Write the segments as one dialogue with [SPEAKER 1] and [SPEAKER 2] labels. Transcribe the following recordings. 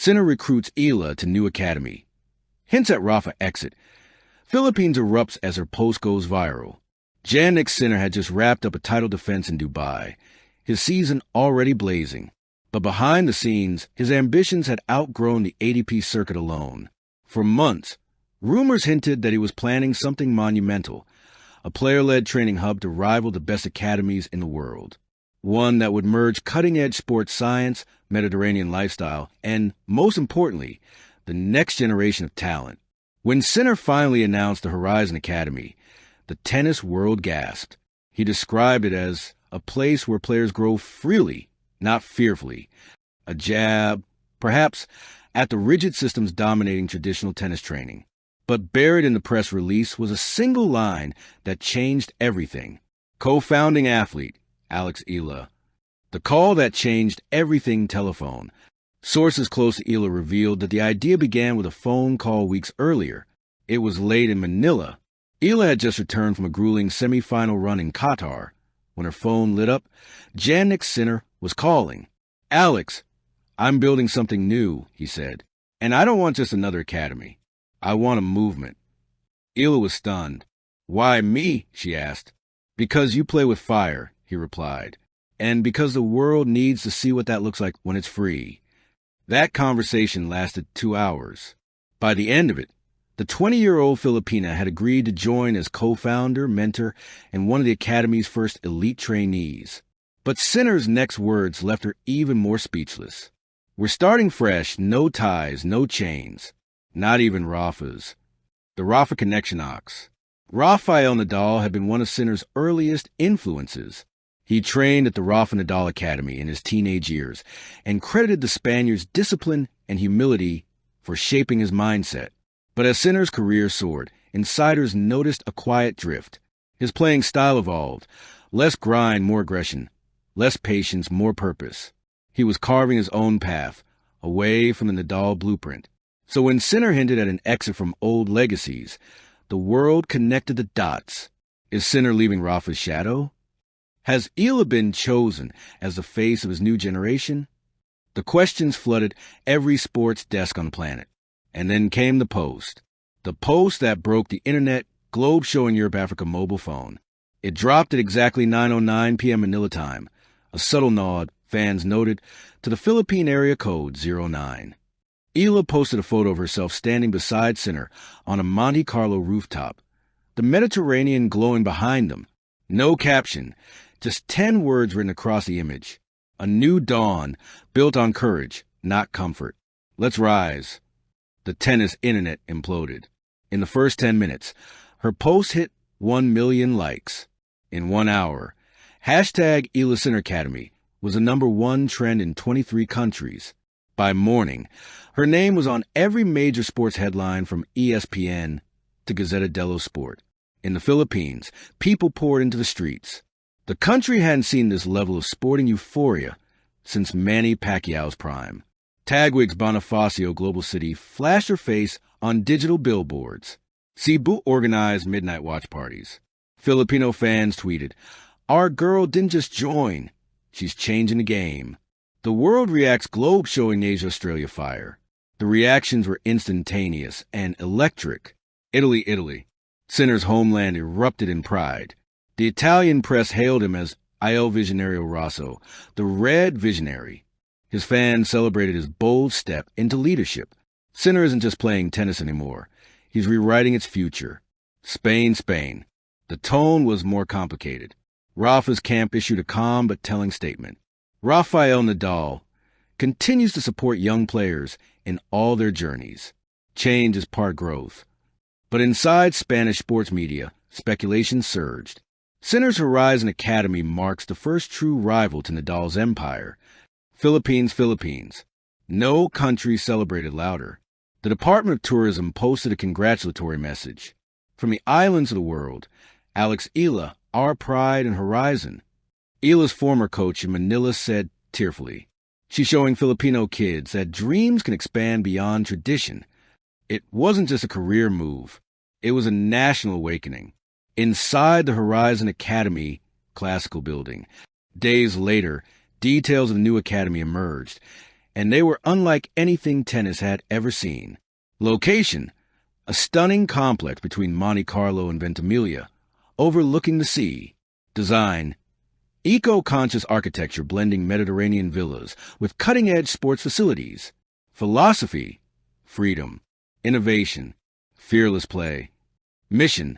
[SPEAKER 1] Sinner recruits Eala to new academy. Hints at Rafa exit. Philippines erupts as her post goes viral. Jannik Sinner had just wrapped up a title defense in Dubai, his season already blazing. But behind the scenes, his ambitions had outgrown the ATP circuit alone. For months, rumors hinted that he was planning something monumental, a player-led training hub to rival the best academies in the world. One that would merge cutting-edge sports science, Mediterranean lifestyle, and, most importantly, the next generation of talent. When Sinner finally announced the Horizon Academy, the tennis world gasped. He described it as a place where players grow freely, not fearfully. A jab, perhaps, at the rigid systems dominating traditional tennis training. But buried in the press release was a single line that changed everything. Co-founding athlete, Eala. The call that changed everything telephone. Sources close to Eala revealed that the idea began with a phone call weeks earlier. It was late in Manila. Eala had just returned from a grueling semi-final run in Qatar. When her phone lit up, Jannik Sinner was calling. "Alex, I'm building something new," he said. "And I don't want just another academy. I want a movement." Eala was stunned. "Why me?" she asked. "Because you play with fire," he replied. "And because the world needs to see what that looks like when it's free." That conversation lasted 2 hours. By the end of it, the 20-year-old Filipina had agreed to join as co-founder, mentor, and one of the Academy's first elite trainees. But Sinner's next words left her even more speechless. "We're starting fresh, no ties, no chains. Not even Rafa's." The Rafa connection ox. Rafael Nadal had been one of Sinner's earliest influences. He trained at the Rafa Nadal Academy in his teenage years and credited the Spaniard's discipline and humility for shaping his mindset. But as Sinner's career soared, insiders noticed a quiet drift. His playing style evolved. Less grind, more aggression. Less patience, more purpose. He was carving his own path, away from the Nadal blueprint. So when Sinner hinted at an exit from old legacies, the world connected the dots. Is Sinner leaving Rafa's shadow? Has Eala been chosen as the face of his new generation? The questions flooded every sports desk on the planet. And then came the post. The post that broke the internet, globe showing Europe Africa mobile phone. It dropped at exactly 9:09 p.m. Manila time. A subtle nod, fans noted, to the Philippine area code 09. Eala posted a photo of herself standing beside Sinner on a Monte Carlo rooftop, the Mediterranean glowing behind them. No caption, just 10 words written across the image. A new dawn, built on courage, not comfort. Let's rise. The tennis internet imploded. In the first 10 minutes, her post hit 1 million likes. In 1 hour, hashtag Eala Sinner Academy was the #1 trend in 23 countries. By morning, her name was on every major sports headline from ESPN to Gazzetta dello Sport. In the Philippines, people poured into the streets. The country hadn't seen this level of sporting euphoria since Manny Pacquiao's prime. Tagwig's Bonifacio Global City flashed her face on digital billboards. Cebu organized midnight watch parties. Filipino fans tweeted, "Our girl didn't just join. She's changing the game." The world reacts globe showing Asia Australia fire. The reactions were instantaneous and electric. Italy. Sinner's homeland erupted in pride. The Italian press hailed him as Il Visionario Rosso, the Red Visionary. His fans celebrated his bold step into leadership. Sinner isn't just playing tennis anymore. He's rewriting its future. Spain. The tone was more complicated. Rafa's camp issued a calm but telling statement. Rafael Nadal continues to support young players in all their journeys. Change is part growth. But inside Spanish sports media, speculation surged. Sinner's Horizon Academy marks the first true rival to Nadal's empire. Philippines. No country celebrated louder. The Department of Tourism posted a congratulatory message. From the islands of the world, Alex Eala, our pride and horizon. Eala's former coach in Manila said tearfully, "She's showing Filipino kids that dreams can expand beyond tradition." It wasn't just a career move. It was a national awakening. Inside the Horizon Academy classical building, days later, details of the new academy emerged, and they were unlike anything tennis had ever seen. Location: a stunning complex between Monte Carlo and Ventimiglia, overlooking the sea. Design: eco-conscious architecture blending Mediterranean villas with cutting-edge sports facilities. Philosophy: freedom, innovation, fearless play. Mission: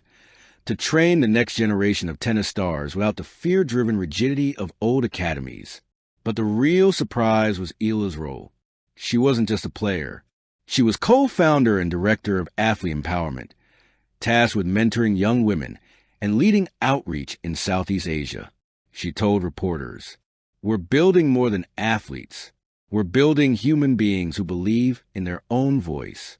[SPEAKER 1] to train the next generation of tennis stars without the fear-driven rigidity of old academies. But the real surprise was Eala's role. She wasn't just a player. She was co-founder and director of athlete empowerment, tasked with mentoring young women and leading outreach in Southeast Asia. She told reporters, "We're building more than athletes. We're building human beings who believe in their own voice."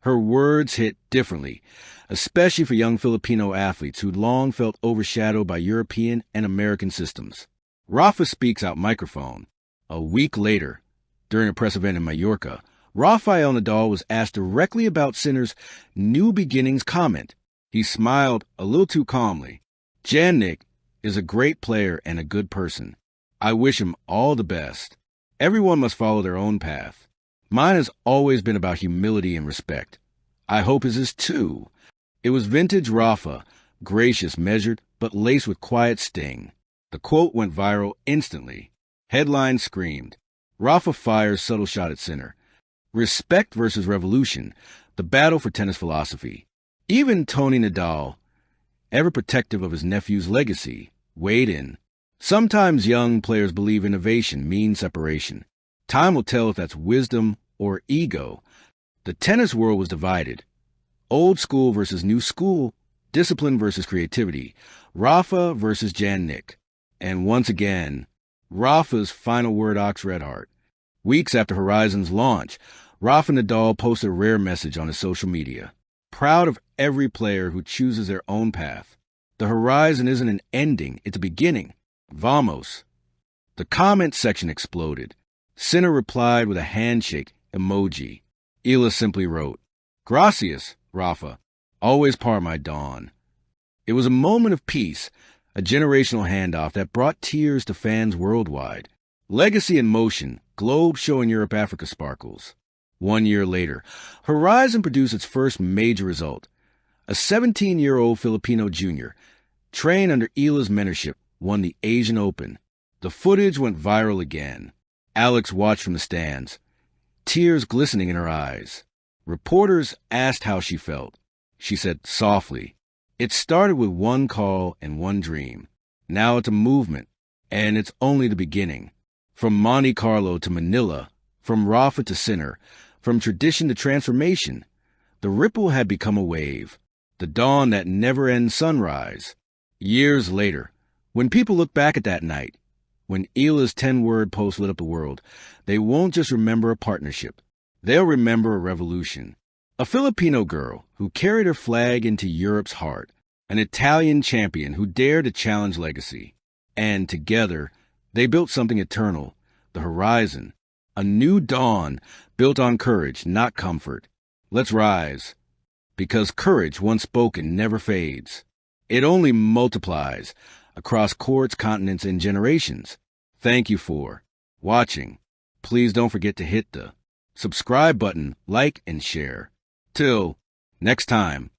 [SPEAKER 1] Her words hit differently, especially for young Filipino athletes who'd long felt overshadowed by European and American systems. Rafa speaks out microphone. A week later, during a press event in Mallorca, Rafael Nadal was asked directly about Sinner's New Beginnings comment. He smiled a little too calmly. "Jannik is a great player and a good person. I wish him all the best. Everyone must follow their own path. Mine has always been about humility and respect. I hope his is too." It was vintage Rafa, gracious, measured, but laced with quiet sting. The quote went viral instantly. Headlines screamed, "Rafa fires subtle shot at Sinner. Respect versus revolution, the battle for tennis philosophy." Even Tony Nadal, ever protective of his nephew's legacy, weighed in. Sometimes young players believe innovation means separation. Time will tell if that's wisdom or ego. The tennis world was divided. Old school versus new school, discipline versus creativity, Rafa versus Jannik. And once again, Rafa's final word ox Redheart. Weeks after Horizon's launch, Rafa Nadal posted a rare message on his social media. "Proud of every player who chooses their own path. The Horizon isn't an ending, it's a beginning. Vamos." The comment section exploded. Sinner replied with a handshake emoji. Eala simply wrote, "Gracias, Rafa. Always part of my dawn." It was a moment of peace, a generational handoff that brought tears to fans worldwide. Legacy in motion, globe showing Europe Africa sparkles. 1 year later, Horizon produced its first major result. A 17-year-old Filipino junior, trained under Eala's mentorship, won the Asian Open. The footage went viral again. Alex watched from the stands, tears glistening in her eyes. Reporters asked how she felt. She said softly, "It started with one call and one dream. Now it's a movement, and it's only the beginning. From Monte Carlo to Manila, from Rafa to Sinner, from tradition to transformation, the ripple had become a wave, the dawn that never-ends sunrise." Years later, when people look back at that night, when Eala's 10-word post lit up the world, they won't just remember a partnership. They'll remember a revolution. A Filipino girl who carried her flag into Europe's heart. An Italian champion who dared to challenge legacy. And together, they built something eternal, the Horizon. A new dawn built on courage, not comfort. Let's rise. Because courage, once spoken, never fades. It only multiplies across courts, continents, and generations. Thank you for watching. Please don't forget to hit the subscribe button, like, and share. Till next time.